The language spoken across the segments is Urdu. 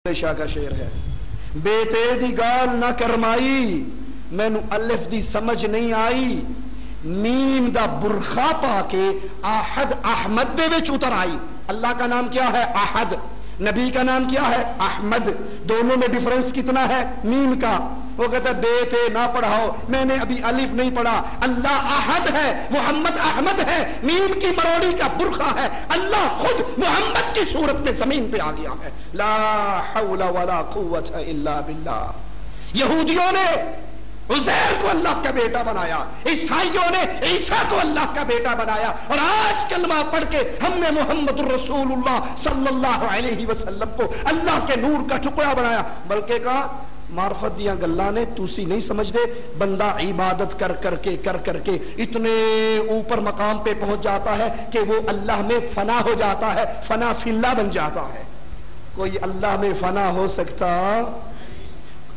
شاہ کا شعر ہے، بیٹے دی گال نہ کرمائی مینو الف دی سمجھ نہیں آئی، میم دا برخا پا کے احد احمد دے وچ اتر آئی۔ اللہ کا نام کیا ہے؟ احد۔ نبی کا نام کیا ہے؟ احمد۔ دونوں میں ڈیفرنس کتنا ہے؟ میم کا۔ وہ کہتا ہے بیٹے نہ پڑھاؤ، میں نے ابھی الف نہیں پڑھا، اللہ احد ہے، محمد احمد ہے، میم کی مروڑی کا برخا ہے، اللہ خود محمد کی صورت میں زمین پہ آ گیا ہے۔ لا حول ولا قوت الا باللہ۔ یہودیوں نے عزیر کو اللہ کا بیٹا بنایا، عیسائیوں نے عیسیٰ کو اللہ کا بیٹا بنایا، اور آج کلمہ پڑھ کے ہم نے محمد الرسول اللہ صلی اللہ علیہ وسلم کو اللہ کے نور کا ٹکڑا بنایا۔ بلکہ کہا معرفت دیاں گلاں نے تسی نہیں سمجھ دے، بندہ عبادت کر کے اتنے اوپر مقام پہ پہنچ جاتا ہے کہ وہ اللہ میں فنا ہو جاتا ہے، فنا فی اللہ بن جاتا ہے۔ کوئی اللہ میں فنا ہو سکتا؟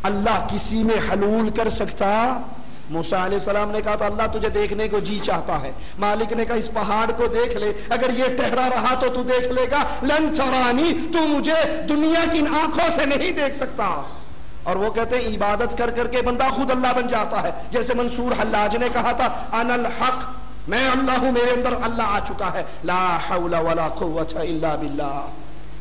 اللہ کسی میں حلول کر سکتا؟ موسیٰ علیہ السلام نے کہا تھا اللہ تجھے دیکھنے کو جی چاہتا ہے، مالک نے کہا اس پہاڑ کو دیکھ لے، اگر یہ ٹہرا رہا تو تو دیکھ لے گا، لن ترانی، تو مجھے دنیا کی ان آنکھوں سے نہیں دیکھ سکتا۔ اور وہ کہتے ہیں عبادت کر کے بندہ خود اللہ بن جاتا ہے، جیسے منصور حلاج نے کہا تھا انا الحق، میں اللہ ہوں، میرے اندر اللہ آ چکا ہے۔ لا حول ولا قوت الا باللہ۔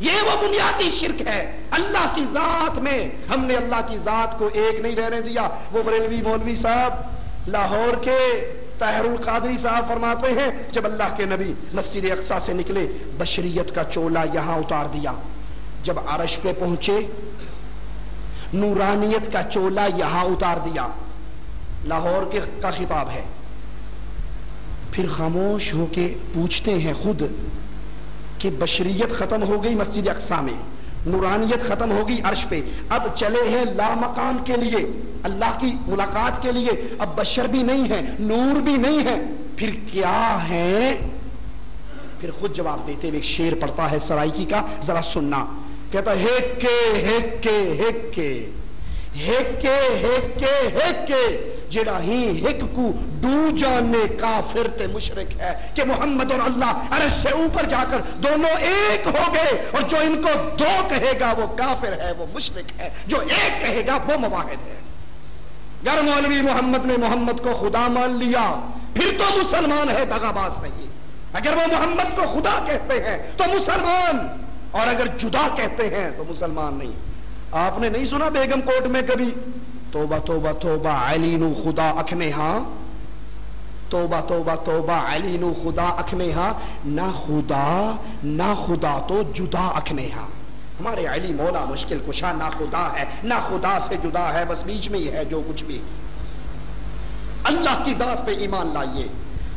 یہ وہ بنیادی شرک ہے اللہ کی ذات میں۔ ہم نے اللہ کی ذات کو ایک نہیں رہنے دیا۔ وہ بریلوی مولوی صاحب لاہور کے طاہر القادری صاحب فرماتے ہیں جب اللہ کے نبی مسجد اقصی سے نکلے بشریت کا چولا یہاں اتار دیا، جب عرش پہ پہنچے نورانیت کا چولا یہاں اتار دیا۔ لاہور کا خطاب ہے۔ پھر خاموش ہو کے پوچھتے ہیں خود کہ بشریت ختم ہو گئی مسجد اقصی میں، نورانیت ختم ہو گئی عرش پہ، اب چلے ہیں لا مقام کے لیے، اللہ کی ملاقات کے لیے، اب بشر بھی نہیں ہے، نور بھی نہیں ہے، پھر کیا ہے؟ پھر خود جواب دیتے ہوئے ایک شعر پڑھتا ہے سرائکی کا، ذرا سننا۔ کہتا ہے جڑا ہی ہک کو دو جانے کافر تے مشرک ہے، کہ محمد اور اللہ عرش سے اوپر جا کر دونوں ایک ہو گئے، اور جو ان کو دو کہے گا وہ کافر ہے، وہ مشرک ہے، جو ایک کہے گا وہ موحد ہے۔ گر مولوی محمد نے محمد کو خدا مان لیا پھر تو مسلمان ہے، دغا باز نہیں۔ اگر وہ محمد کو خدا کہتے ہیں تو مسلمان، اور اگر جدا کہتے ہیں تو مسلمان نہیں۔ آپ نے نہیں سنا بیگم کوٹ میں کبھی توبہ توبہ توبہ علی نو خدا اکھنے ہاں، توبہ توبہ توبہ علی نو خدا اکھنے ہاں، نہ خدا تو جدا اکھنے ہاں۔ ہمارے علی مولا مشکل کشا نہ خدا ہے، نہ خدا سے جدا ہے، بس بیچ میں ہی ہے جو کچھ بھی۔ اللہ کی ذات پہ ایمان لائیے،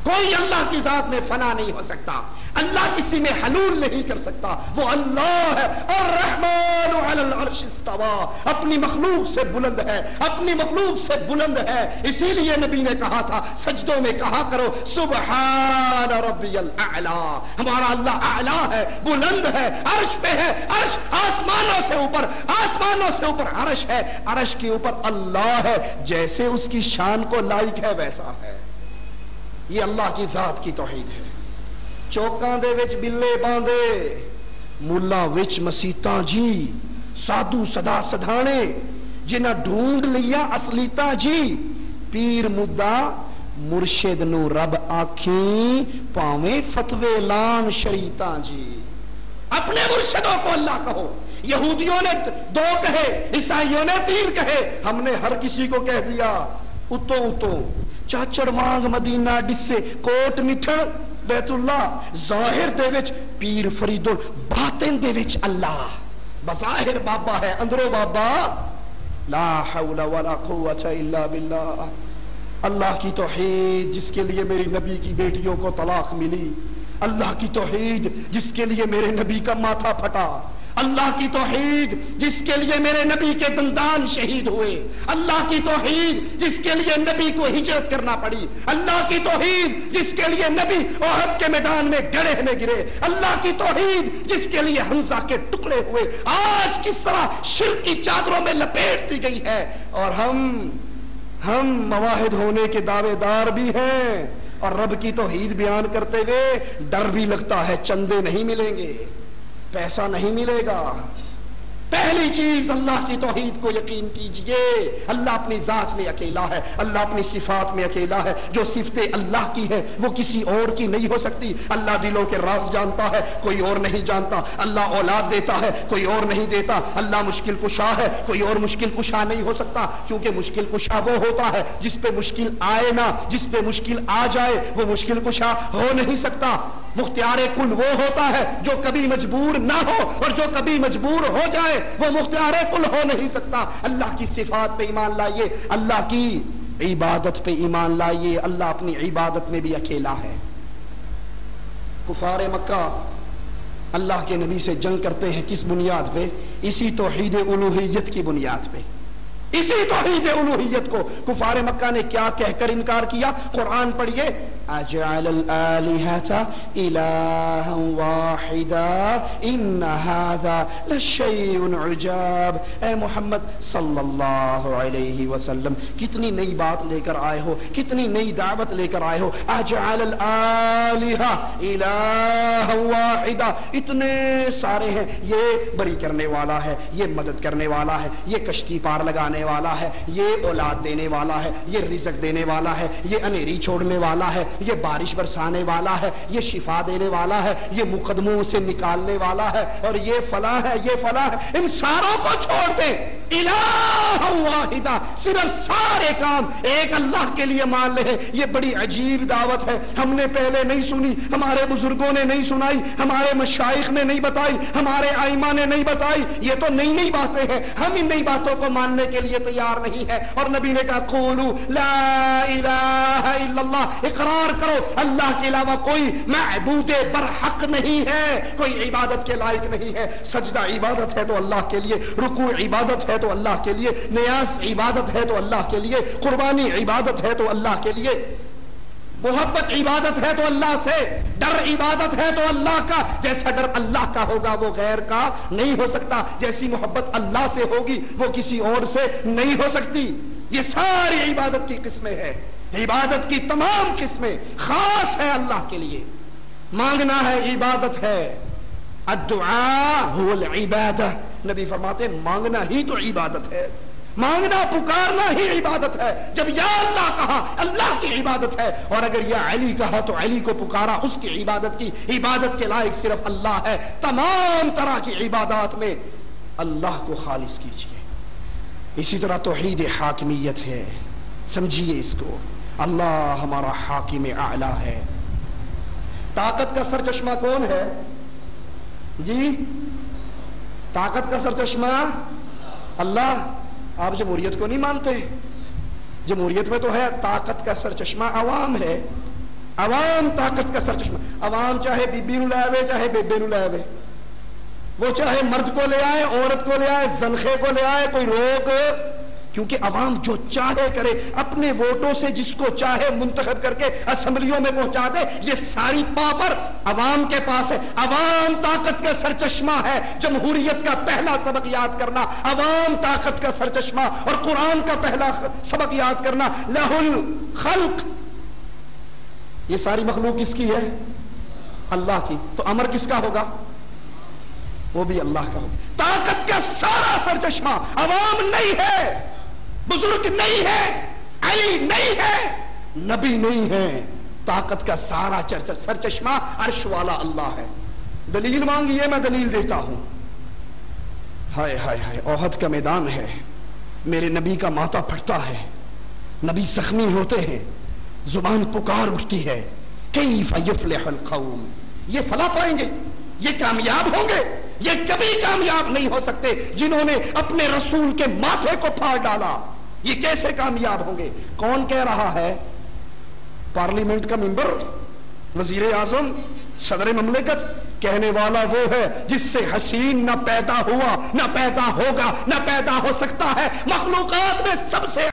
کوئی اللہ کی ذات میں فنا نہیں ہو سکتا، اللہ کسی میں حلول نہیں کر سکتا، وہ اللہ ہے۔ الرحمن علی العرش استوى، اپنی مخلوق سے بلند ہے، اپنی مخلوق سے بلند ہے۔ اسی لیے نبی نے کہا تھا سجدوں میں کہا کرو سبحان ربی الاعلی، ہمارا اللہ اعلی ہے، بلند ہے، عرش پہ ہے، عرش آسمانوں سے اوپر، آسمانوں سے اوپر عرش ہے، عرش کے اوپر اللہ ہے، جیسے اس کی شان کو لائق ہے ویسا ہے۔ یہ اللہ کی ذات کی توحید ہے۔ چوکاں دے وچ بلے باندے، ملا وچ مسیتاں جی، سادو صدا سدھانے، جنہ ڈھونڈ لیا اصلیتاں جی، پیر مدہ مرشد نو رب آکھیں پاویں فتوے لان شریطاں جی۔ اپنے مرشدوں کو اللہ کہو۔ یہودیوں نے دو کہے، عیسائیوں نے تین کہے، ہم نے ہر کسی کو کہہ دیا اتوں چاچڑ مانگ مدینہ ڈسے کوٹ مٹھڑ بیت اللہ، ظاہر دے وچ پیر فرید باطن دے وچ اللہ، بظاہر بابا ہے اندروں بابا۔ لا حول ولا قوت الا باللہ۔ اللہ کی توحید جس کے لیے میری نبی کی بیٹیوں کو طلاق ملی، اللہ کی توحید جس کے لیے میرے نبی کا ماتھا پھٹا، اللہ کی توحید جس کے لیے میرے نبی کے دندان شہید ہوئے، اللہ کی توحید جس کے لیے نبی کو ہجرت کرنا پڑی، اللہ کی توحید جس کے لیے نبی احد کے میدان میں گڑھے میں گرے، اللہ کی توحید جس کے لیے حمزہ کے ٹکڑے ہوئے، آج کس طرح شرک کی چادروں میں لپیٹ دی گئی ہے، اور ہم مواحد ہونے کے دعوے دار بھی ہیں، اور رب کی توحید بیان کرتے ہوئے ڈر بھی لگتا ہے، چندے نہیں ملیں گے، پیسہ نہیں ملے گا، پہلی چیز اللہ کی توحید کو یقین کیجئے. اللہ اپنی ذات میں اکیلا ہے, اللہ اپنی صفات میں اکیلا ہے. جو صفتیں اللہ کی ہیں وہ کسی اور کی نہیں ہو سکتی. اللہ دلوں کے راز جانتا ہے, کوئی اور نہیں جانتا. اللہ اولاد دیتا ہے, کوئی اور نہیں دیتا. اللہ مشکل کشا ہے, کوئی اور مشکل کشا نہیں ہو سکتا, کیونکہ مشکل کشا وہ ہوتا ہے جس پہ مشکل آئے نہ, جس پہ مشکل آ جائے وہ مشکل کشا ہو نہیں سکتا. مختار کل وہ ہوتا ہے جو کبھی مجبور نہ ہو, اور جو کبھی مجبور ہو جائے وہ مختار کل ہو نہیں سکتا. اللہ کی صفات پہ ایمان لائیے, اللہ کی عبادت پہ ایمان لائیے. اللہ اپنی عبادت میں بھی اکیلا ہے. کفار مکہ اللہ کے نبی سے جنگ کرتے ہیں کس بنیاد پہ؟ اسی توحید الوہیت کی بنیاد پہ. اسی توحید الوہیت کو کفار مکہ نے کیا کہہ کر انکار کیا؟ قرآن پڑھیے, اجعل الآلہۃ الہا واحدا ان ھذا لشیء عجاب. اے محمد صلی اللہ علیہ وسلم, کتنی نئی بات لے کر آئے ہو, کتنی نئی دعوت لے کر آئے ہو. اجعل الآلہۃ الہا واحدا, اتنے سارے ہیں, یہ بری کرنے والا ہے, یہ مدد کرنے والا ہے, یہ کشتی پار لگانے والا ہے, یہ اولاد دینے والا ہے, یہ رزق دینے والا ہے, یہ انھیری چھوڑنے والا ہے, یہ بارش برسانے والا ہے, یہ شفا دینے والا ہے, یہ مقدموں سے نکالنے والا ہے, اور یہ فلاں ہے, یہ فلاں ہے. ان ساروں کو چھوڑ دیں, الہ واحدہ, صرف سارے کام ایک اللہ کے لیے مان لے. یہ بڑی عجیب دعوت ہے, ہم نے پہلے نہیں سنی, ہمارے بزرگوں نے نہیں سنائی, ہمارے مشائخ نے نہیں بتائی, ہمارے ائمہ نے نہیں بتائی. یہ تو نئی نئی باتیں ہیں, ہم ان نئی باتوں کو ماننے کے لیے تیار نہیں ہے. اور نبی نے کہا قولوا لا الہ الا اللہ, اقرار کرو اللہ کے علاوہ کوئی معبود برحق نہیں ہے, کوئی عبادت کے لائق نہیں ہے. سجدہ عبادت ہے تو اللہ کے لیے, رکوع عبادت ہے تو اللہ کے لیے, نیاز عبادت ہے تو اللہ کے لیے, قربانی عبادت ہے تو اللہ کے لیے, محبت عبادت ہے تو اللہ سے, ڈر عبادت ہے تو اللہ کا. جیسا ڈر اللہ کا ہوگا وہ غیر کا نہیں ہو سکتا, جیسی محبت اللہ سے ہوگی وہ کسی اور سے نہیں ہو سکتی. یہ ساری عبادت کی قسمیں ہیں, عبادت کی تمام قسمیں خاص ہے اللہ کے لیے. مانگنا ہے عبادت ہے, الدعاء هو العبادہ. نبی فرماتے مانگنا ہی تو عبادت ہے, مانگنا پکارنا ہی عبادت ہے. جب یا اللہ کہا اللہ کی عبادت ہے, اور اگر یا علی کہا تو علی کو پکارا, اس کی عبادت کی. عبادت کے لائق صرف اللہ ہے. تمام طرح کی عبادات میں اللہ کو خالص کیجیے. اسی طرح توحید حاکمیت ہے, سمجھیے اس کو. اللہ ہمارا حاکم اعلیٰ ہے. طاقت کا سرچشمہ کون ہے جی؟ طاقت کا سرچشمہ اللہ. آپ جمہوریت کو نہیں مانتے؟ جمہوریت میں تو ہے طاقت کا سرچشمہ عوام ہے. عوام طاقت کا سرچشمہ. عوام چاہے بی بی نو لے آوے, چاہے بیبے نو لے آوے, وہ چاہے مرد کو لے آئے, عورت کو لے آئے, زنخے کو لے آئے, کوئی روک. کیونکہ عوام جو چاہے کرے, اپنے ووٹوں سے جس کو چاہے منتخب کر کے اسمبلیوں میں پہنچا دے. یہ ساری پاور عوام کے پاس ہے. عوام طاقت کا سرچشمہ ہے. جمہوریت کا پہلا سبق یاد کرنا, عوام طاقت کا سرچشمہ, اور قرآن کا پہلا سبق یاد کرنا, لہ الخلق. یہ ساری مخلوق کس کی ہے؟ اللہ کی. تو امر کس کا ہوگا؟ وہ بھی اللہ کا ہوگا. طاقت کا سارا سرچشمہ عوام نہیں ہے, بزرگ نہیں ہے, علی نہیں ہے, نبی نہیں ہے. طاقت کا سارا سرچشمہ عرش والا اللہ ہے. دلیل مانگیے, میں دلیل دیتا ہوں. ہائے ہائے ہائے, احد کا میدان ہے, میرے نبی کا ماتھا پھٹتا ہے, نبی زخمی ہوتے ہیں, زبان پکار اٹھتی ہے, کیف یفلح القوم, یہ فلاح پائیں گے, یہ کامیاب ہوں گے. یہ کبھی کامیاب نہیں ہو سکتے جنہوں نے اپنے رسول کے ماتھے کو پھاڑ ڈالا. یہ کیسے کامیاب ہوں گے؟ کون کہہ رہا ہے؟ پارلیمنٹ کا ممبر, وزیر اعظم, صدر مملکت. کہنے والا وہ ہے جس سے حسین نہ پیدا ہوا, نہ پیدا ہوگا, نہ پیدا ہو سکتا ہے. مخلوقات میں سب سے